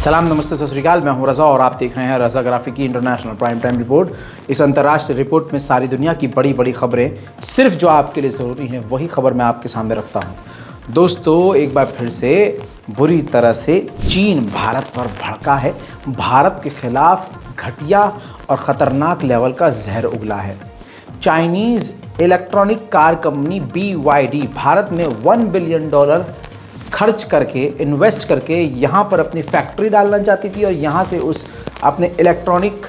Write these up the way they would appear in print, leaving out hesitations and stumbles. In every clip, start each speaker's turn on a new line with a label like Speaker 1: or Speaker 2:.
Speaker 1: सलाम, नमस्ते, सत श्री अकाल। मैं हूं रज़ा और आप देख रहे हैं रज़ा ग्राफिक की इंटरनेशनल प्राइम टाइम रिपोर्ट। इस अंतर्राष्ट्रीय रिपोर्ट में सारी दुनिया की बड़ी बड़ी खबरें, सिर्फ जो आपके लिए ज़रूरी हैं वही खबर मैं आपके सामने रखता हूं। दोस्तों, एक बार फिर से बुरी तरह से चीन भारत पर भड़का है। भारत के खिलाफ घटिया और ख़तरनाक लेवल का जहर उगला है। Chinese electronic car company BYD Bharat में $1 बिलियन खर्च करके, इन्वेस्ट करके यहाँ पर अपनी फैक्ट्री डालना चाहती थी और यहाँ से उस अपने इलेक्ट्रॉनिक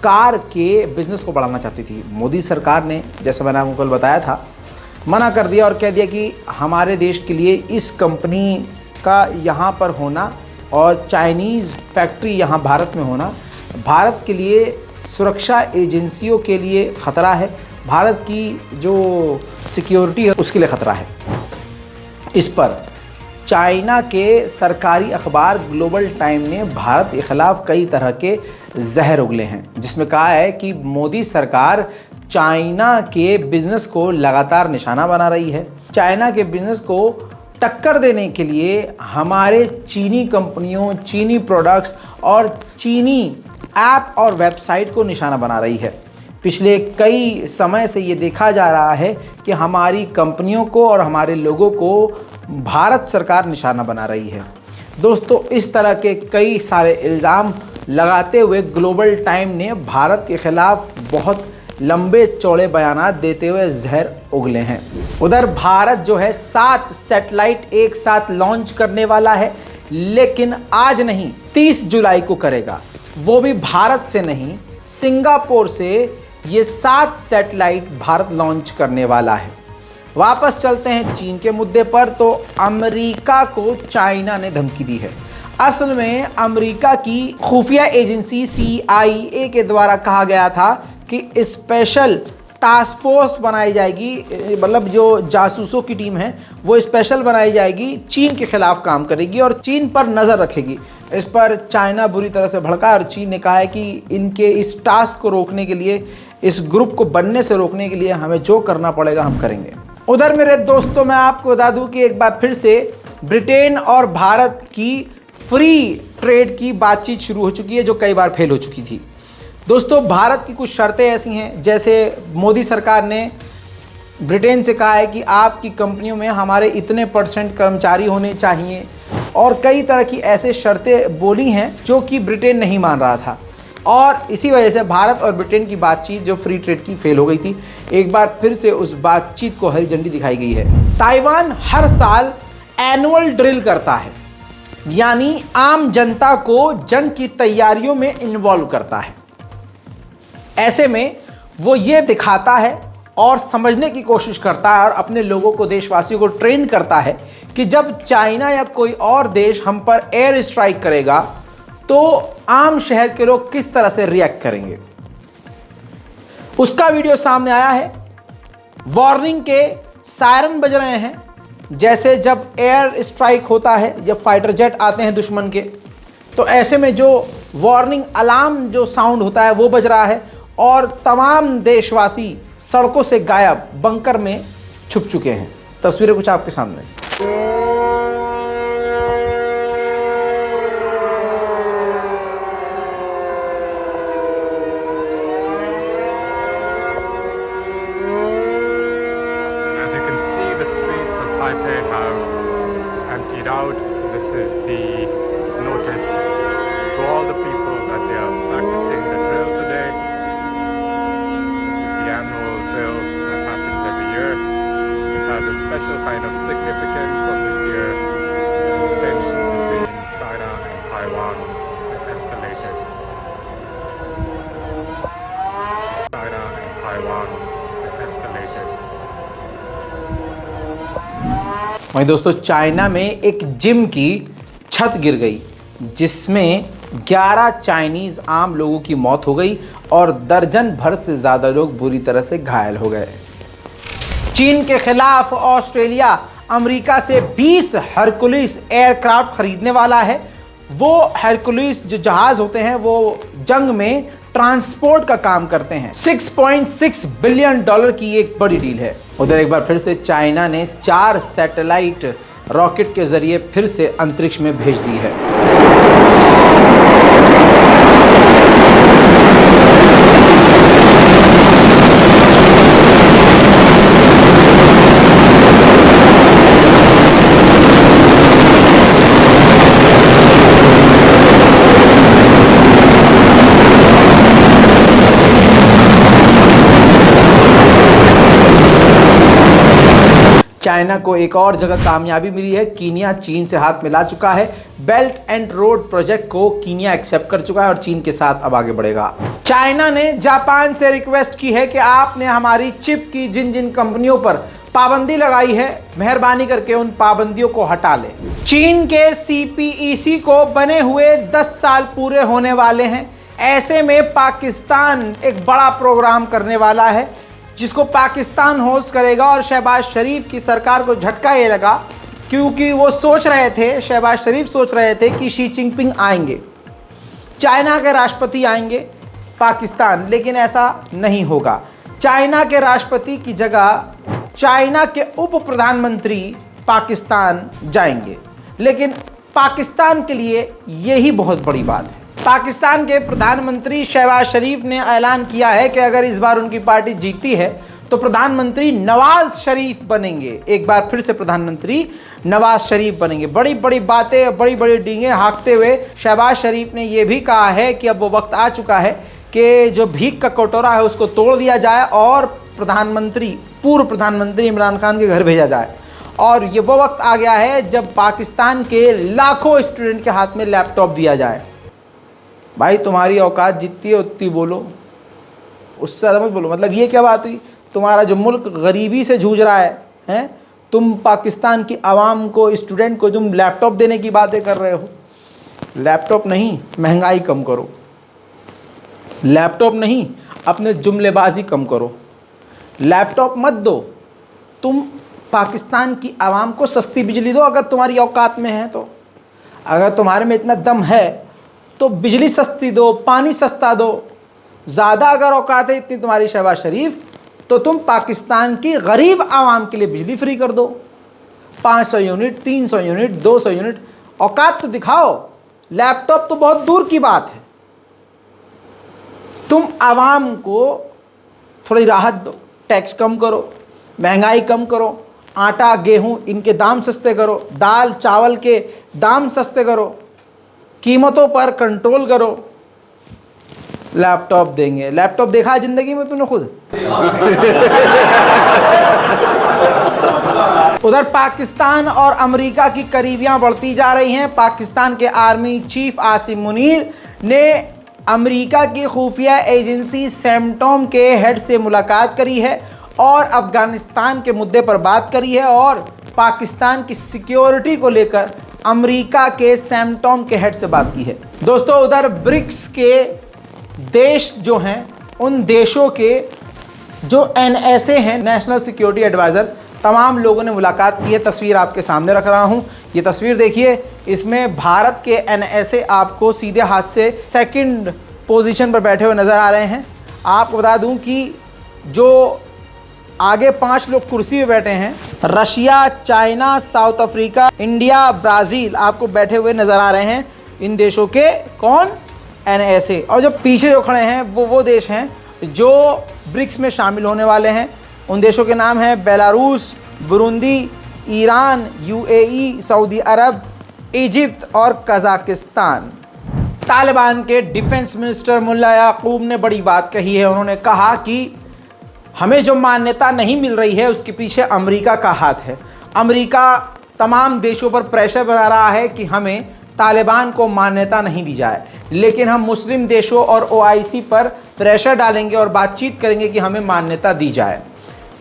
Speaker 1: कार के बिज़नेस को बढ़ाना चाहती थी। मोदी सरकार ने, जैसे मैंने आपको कल बताया था, मना कर दिया और कह दिया कि हमारे देश के लिए इस कंपनी का यहाँ पर होना और चाइनीज़ फैक्ट्री यहाँ भारत में होना भारत के लिए, सुरक्षा एजेंसियों के लिए ख़तरा है। भारत की जो सिक्योरिटी है उसके लिए ख़तरा है। इस पर चाइना के सरकारी अखबार ग्लोबल टाइम ने भारत के ख़िलाफ़ कई तरह के जहर उगले हैं, जिसमें कहा है कि मोदी सरकार चाइना के बिज़नेस को लगातार निशाना बना रही है। चाइना के बिज़नेस को टक्कर देने के लिए हमारे चीनी कंपनियों, चीनी प्रोडक्ट्स और चीनी ऐप और वेबसाइट को निशाना बना रही है। पिछले कई समय से ये देखा जा रहा है कि हमारी कंपनियों को और हमारे लोगों को भारत सरकार निशाना बना रही है। दोस्तों, इस तरह के कई सारे इल्ज़ाम लगाते हुए ग्लोबल टाइम ने भारत के ख़िलाफ़ बहुत लंबे चौड़े बयानात देते हुए जहर उगले हैं। उधर भारत जो है 7 सैटेलाइट एक साथ लॉन्च करने वाला है, लेकिन आज नहीं, 30 जुलाई को करेगा। वो भी भारत से नहीं, सिंगापुर से ये 7 सैटेलाइट भारत लॉन्च करने वाला है। वापस चलते हैं चीन के मुद्दे पर, तो अमेरिका को चाइना ने धमकी दी है। असल में अमेरिका की खुफिया एजेंसी CIA के द्वारा कहा गया था कि स्पेशल टास्क फोर्स बनाई जाएगी, मतलब जो जासूसों की टीम है वो स्पेशल बनाई जाएगी, चीन के खिलाफ काम करेगी और चीन पर नज़र रखेगी। इस पर चाइना बुरी तरह से भड़का और चीन ने कहा है कि इनके इस टास्क को रोकने के लिए, इस ग्रुप को बनने से रोकने के लिए हमें जो करना पड़ेगा हम करेंगे। उधर मेरे दोस्तों, मैं आपको बता दूं कि एक बार फिर से ब्रिटेन और भारत की फ्री ट्रेड की बातचीत शुरू हो चुकी है, जो कई बार फेल हो चुकी थी। दोस्तों, भारत की कुछ शर्तें ऐसी हैं, जैसे मोदी सरकार ने ब्रिटेन से कहा है कि आपकी कंपनियों में हमारे इतने % कर्मचारी होने चाहिए और कई तरह की ऐसे शर्तें बोली हैं जो कि ब्रिटेन नहीं मान रहा था और इसी वजह से भारत और ब्रिटेन की बातचीत जो फ्री ट्रेड की फेल हो गई थी। एक बार फिर से उस बातचीत को हरी झंडी दिखाई गई है। ताइवान हर साल एनुअल ड्रिल करता है, यानी आम जनता को जंग की तैयारियों में इन्वॉल्व करता है। ऐसे में वो ये दिखाता है और समझने की कोशिश करता है और अपने लोगों को, देशवासियों को ट्रेन करता है कि जब चाइना या कोई और देश हम पर एयर स्ट्राइक करेगा तो आम शहर के लोग किस तरह से रिएक्ट करेंगे। उसका वीडियो सामने आया है। वार्निंग के सायरन बज रहे हैं, जैसे जब एयर स्ट्राइक होता है, जब फाइटर जेट आते हैं दुश्मन के, तो ऐसे में जो वार्निंग अलार्म जो साउंड होता है वो बज रहा है और तमाम देशवासी सड़कों से गायब बंकर में छुप चुके हैं। तस्वीरें कुछ आपके सामने।
Speaker 2: Taipei have emptied out. This is the notice to all the people that they are practicing the drill today. This is the annual drill that happens every year. It has a special kind of significance for this year as the tensions between China and Taiwan have escalated. China and Taiwan have escalated.
Speaker 1: वहीं दोस्तों, China में एक gym की छत गिर गई, जिसमें 11 Chinese आम लोगों की मौत हो गई और दर्जन भर से ज़्यादा लोग बुरी तरह से घायल हो गए। चीन के खिलाफ ऑस्ट्रेलिया अमेरिका से 20 हरकुलिस एयरक्राफ्ट खरीदने वाला है। वो हरकुलिस जो जहाज़ होते हैं वो जंग में ट्रांसपोर्ट का काम करते हैं। $6.6 बिलियन की एक बड़ी डील है। उधर एक बार फिर से चाइना ने 4 सैटेलाइट रॉकेट के जरिए फिर से अंतरिक्ष में भेज दी है। चाइना को एक और जगह कामयाबी मिली है। कीनिया चीन से हाथ मिला चुका है। बेल्ट एंड रोड प्रोजेक्ट को कीनिया एक्सेप्ट कर चुका है और चीन के साथ अब आगे बढ़ेगा। चाइना ने जापान से रिक्वेस्ट की है कि आपने हमारी चिप की जिन जिन कंपनियों पर पाबंदी लगाई है, मेहरबानी करके उन पाबंदियों को हटा लें। चीन के CPEC को बने हुए 10 साल पूरे होने वाले हैं। ऐसे में पाकिस्तान एक बड़ा प्रोग्राम करने वाला है जिसको पाकिस्तान होस्ट करेगा और शहबाज शरीफ की सरकार को झटका ये लगा क्योंकि वो सोच रहे थे, शहबाज शरीफ सोच रहे थे कि शी जिनपिंग आएंगे, चाइना के राष्ट्रपति आएंगे पाकिस्तान, लेकिन ऐसा नहीं होगा। चाइना के राष्ट्रपति की जगह चाइना के उप प्रधानमंत्री पाकिस्तान जाएंगे। लेकिन पाकिस्तान के लिए यही बहुत बड़ी बात है। पाकिस्तान के प्रधानमंत्री शहबाज शरीफ ने ऐलान किया है कि अगर इस बार उनकी पार्टी जीतती है तो प्रधानमंत्री नवाज शरीफ बनेंगे। एक बार फिर से प्रधानमंत्री नवाज शरीफ बनेंगे। बड़ी बड़ी बातें, बड़ी बड़ी डींगे हाँकते हुए शहबाज शरीफ ने यह भी कहा है कि अब वो वक्त आ चुका है कि जो भीख का कटोरा है उसको तोड़ दिया जाए और पूर्व प्रधानमंत्री इमरान खान के घर भेजा जाए। और ये वो वक्त आ गया है जब पाकिस्तान के लाखों स्टूडेंट के हाथ में लैपटॉप दिया जाए। भाई तुम्हारी औकात जितनी है उतनी बोलो, उससे ज़्यादा मत बोलो। मतलब ये क्या बात हुई, तुम्हारा जो मुल्क गरीबी से जूझ रहा है, तुम पाकिस्तान की आवाम को, स्टूडेंट को तुम लैपटॉप देने की बातें कर रहे हो। लैपटॉप नहीं, महंगाई कम करो। लैपटॉप नहीं, अपने जुमलेबाजी कम करो। लैपटॉप मत दो, तुम पाकिस्तान की आवाम को सस्ती बिजली दो अगर तुम्हारी औकात में है तो। अगर तुम्हारे में इतना दम है तो बिजली सस्ती दो, पानी सस्ता दो। ज़्यादा अगर औकात है इतनी तुम्हारी शहबाज शरीफ, तो तुम पाकिस्तान की गरीब आवाम के लिए बिजली फ्री कर दो। 500 यूनिट, 300 यूनिट, 200 यूनिट, औकात तो दिखाओ। लैपटॉप तो बहुत दूर की बात है। तुम आवाम को थोड़ी राहत दो, टैक्स कम करो, महंगाई कम करो, आटा गेहूं इनके दाम सस्ते करो, दाल चावल के दाम सस्ते करो, कीमतों पर कंट्रोल करो। लैपटॉप देंगे। लैपटॉप देखा है जिंदगी में तूने खुद? उधर पाकिस्तान और अमेरिका की करीबियां बढ़ती जा रही हैं। पाकिस्तान के आर्मी चीफ आसिम मुनीर ने अमेरिका की खुफिया एजेंसी सेमटॉम के हेड से मुलाकात करी है और अफ़गानिस्तान के मुद्दे पर बात करी है और पाकिस्तान की सिक्योरिटी को लेकर अमेरिका के सेमटॉम के हेड से बात की है। दोस्तों, उधर ब्रिक्स के देश जो हैं, उन देशों के जो NSA हैं, नेशनल सिक्योरिटी एडवाइज़र, तमाम लोगों ने मुलाकात की है। तस्वीर आपके सामने रख रहा हूं। ये तस्वीर देखिए, इसमें भारत के NSA आपको सीधे हाथ से सेकंड पोजीशन पर बैठे हुए नज़र आ रहे हैं। आपको बता दूं कि जो आगे 5 लोग कुर्सी पे बैठे हैं, Russia, China, south Africa, India, Brazil आपको बैठे हुए नज़र आ रहे हैं। इन देशों के कौन? NSA। और जो पीछे जो खड़े हैं वो देश हैं जो ब्रिक्स में शामिल होने वाले हैं। उन देशों के नाम हैं बेलारूस, बुरुंदी, ईरान, UAE, सऊदी अरब, इजिप्ट और कज़ाकिस्तान। तालिबान के डिफेंस मिनिस्टर मुल्ला याकूब ने बड़ी बात कही है। उन्होंने कहा कि हमें जो मान्यता नहीं मिल रही है उसके पीछे अमेरिका का हाथ है। अमेरिका तमाम देशों पर प्रेशर बना रहा है कि हमें तालिबान को मान्यता नहीं दी जाए, लेकिन हम मुस्लिम देशों और OIC पर प्रेशर डालेंगे और बातचीत करेंगे कि हमें मान्यता दी जाए।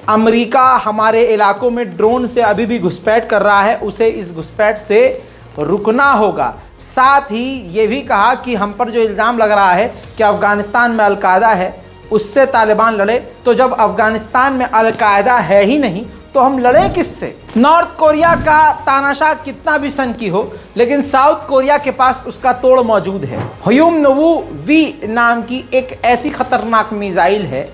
Speaker 1: अमेरिका हमारे इलाकों में ड्रोन से अभी भी घुसपैठ कर रहा है, उसे इस घुसपैठ से रुकना होगा। साथ ही ये भी कहा कि हम पर जो इल्ज़ाम लग रहा है कि अफ़गानिस्तान में अलकायदा है, उससे तालिबान लड़े। तो जब अफ़गानिस्तान में अलकायदा है ही नहीं तो हम लड़े किससे? नॉर्थ कोरिया का तानाशाह कितना भी सनकी हो, लेकिन साउथ कोरिया के पास उसका तोड़ मौजूद है। ह्यूम-नवू-वी नाम की एक ऐसी खतरनाक मिसाइल है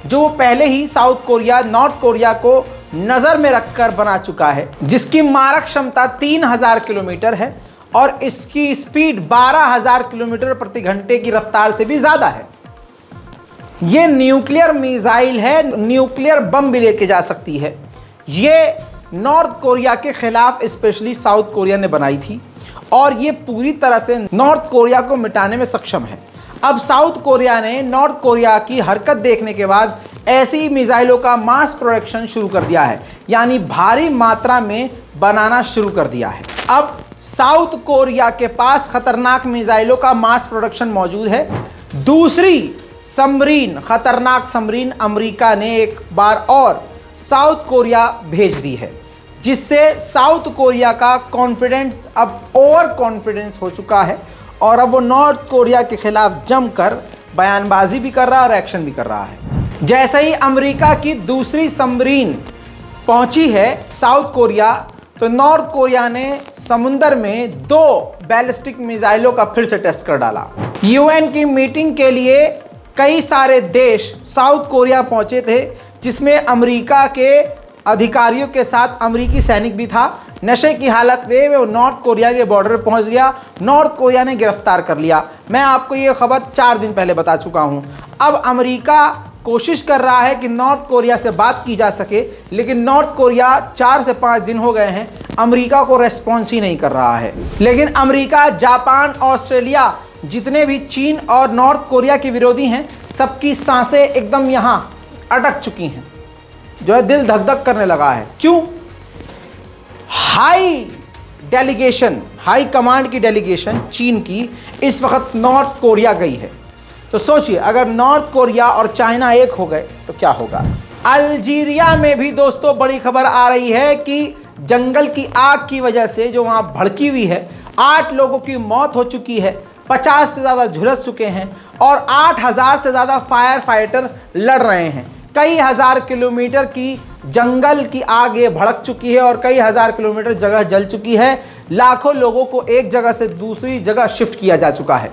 Speaker 1: जो पहले ही साउथ कोरिया नॉर्थ कोरिया को नज़र में रखकर बना चुका है, जिसकी मारक क्षमता 3000 किलोमीटर है और इसकी स्पीड 12000 किलोमीटर प्रति घंटे की रफ्तार से भी ज़्यादा है। ये न्यूक्लियर मिसाइल है, न्यूक्लियर बम भी लेके जा सकती है। ये नॉर्थ कोरिया के खिलाफ स्पेशली साउथ कोरिया ने बनाई थी और ये पूरी तरह से नॉर्थ कोरिया को मिटाने में सक्षम है। अब साउथ कोरिया ने नॉर्थ कोरिया की हरकत देखने के बाद ऐसी मिसाइलों का मास प्रोडक्शन शुरू कर दिया है, यानी भारी मात्रा में बनाना शुरू कर दिया है। अब साउथ कोरिया के पास खतरनाक मिसाइलों का मास प्रोडक्शन मौजूद है। दूसरी खतरनाक सबमरीन अमेरिका ने एक बार और साउथ कोरिया भेज दी है, जिससे साउथ कोरिया का कॉन्फिडेंस अब ओवर कॉन्फिडेंस हो चुका है और अब वो नॉर्थ कोरिया के खिलाफ जमकर बयानबाजी भी कर रहा है और एक्शन भी कर रहा है। जैसे ही अमेरिका की दूसरी सबमरीन पहुंची है साउथ कोरिया, तो नॉर्थ कोरिया ने समुंदर में 2 बैलिस्टिक मिसाइलों का फिर से टेस्ट कर डाला। यूएन की मीटिंग के लिए कई सारे देश साउथ कोरिया पहुंचे थे, जिसमें अमेरिका के अधिकारियों के साथ अमेरिकी सैनिक भी था। नशे की हालत में वो नॉर्थ कोरिया के बॉर्डर पर पहुंच गया। नॉर्थ कोरिया ने गिरफ्तार कर लिया। मैं आपको ये खबर 4 दिन पहले बता चुका हूं। अब अमेरिका कोशिश कर रहा है कि नॉर्थ कोरिया से बात की जा सके, लेकिन नॉर्थ कोरिया 4 से 5 दिन हो गए हैं अमेरिका को रेस्पॉन्स ही नहीं कर रहा है। लेकिन अमेरिका, जापान, ऑस्ट्रेलिया, जितने भी चीन और नॉर्थ कोरिया के विरोधी हैं, सबकी सांसें एकदम यहां अटक चुकी हैं, जो है दिल धक धक करने लगा है। क्यों? हाई कमांड की डेलीगेशन चीन की इस वक्त नॉर्थ कोरिया गई है। तो सोचिए, अगर नॉर्थ कोरिया और चाइना एक हो गए तो क्या होगा। अल्जीरिया में भी दोस्तों बड़ी खबर आ रही है कि जंगल की आग की वजह से जो वहां भड़की हुई है, 8 लोगों की मौत हो चुकी है, 50 से ज़्यादा झुलस चुके हैं और 8000 से ज़्यादा फायर फाइटर लड़ रहे हैं। कई हज़ार किलोमीटर की जंगल की आग ये भड़क चुकी है और कई हज़ार किलोमीटर जगह जल चुकी है। लाखों लोगों को एक जगह से दूसरी जगह शिफ्ट किया जा चुका है।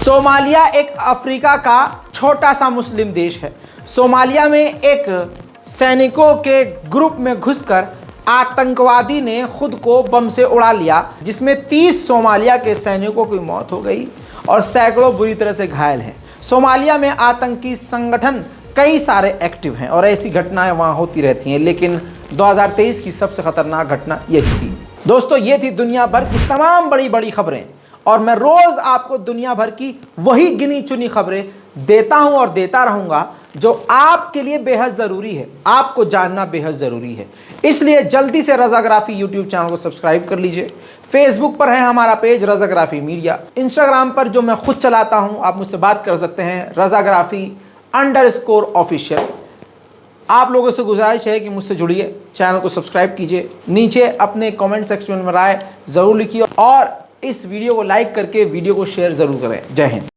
Speaker 1: सोमालिया एक अफ्रीका का छोटा सा मुस्लिम देश है। सोमालिया में एक सैनिकों के ग्रुप में घुसकर आतंकवादी ने खुद को बम से उड़ा लिया, जिसमें 30 सोमालिया के सैनिकों की मौत हो गई और सैकड़ों बुरी तरह से घायल हैं। सोमालिया में आतंकी संगठन कई सारे एक्टिव हैं और ऐसी घटनाएं वहां होती रहती हैं, लेकिन 2023 की सबसे खतरनाक घटना यही थी। दोस्तों, ये थी दुनिया भर की तमाम बड़ी बड़ी खबरें और मैं रोज आपको दुनिया भर की वही गिनी चुनी खबरें देता हूं और देता रहूंगा जो आपके लिए बेहद ज़रूरी है, आपको जानना बेहद ज़रूरी है। इसलिए जल्दी से रज़ाग्राफ़ी यूट्यूब चैनल को सब्सक्राइब कर लीजिए। फेसबुक पर है हमारा पेज रज़ाग्राफ़ी मीडिया। इंस्टाग्राम पर जो मैं खुद चलाता हूं, आप मुझसे बात कर सकते हैं रज़ाग्राफ़ी_ऑफिशियल। आप लोगों से गुजारिश है कि मुझसे जुड़िए, चैनल को सब्सक्राइब कीजिए, नीचे अपने कमेंट सेक्शन में राय ज़रूर लिखिए और इस वीडियो को लाइक करके वीडियो को शेयर ज़रूर करें। जय हिंद।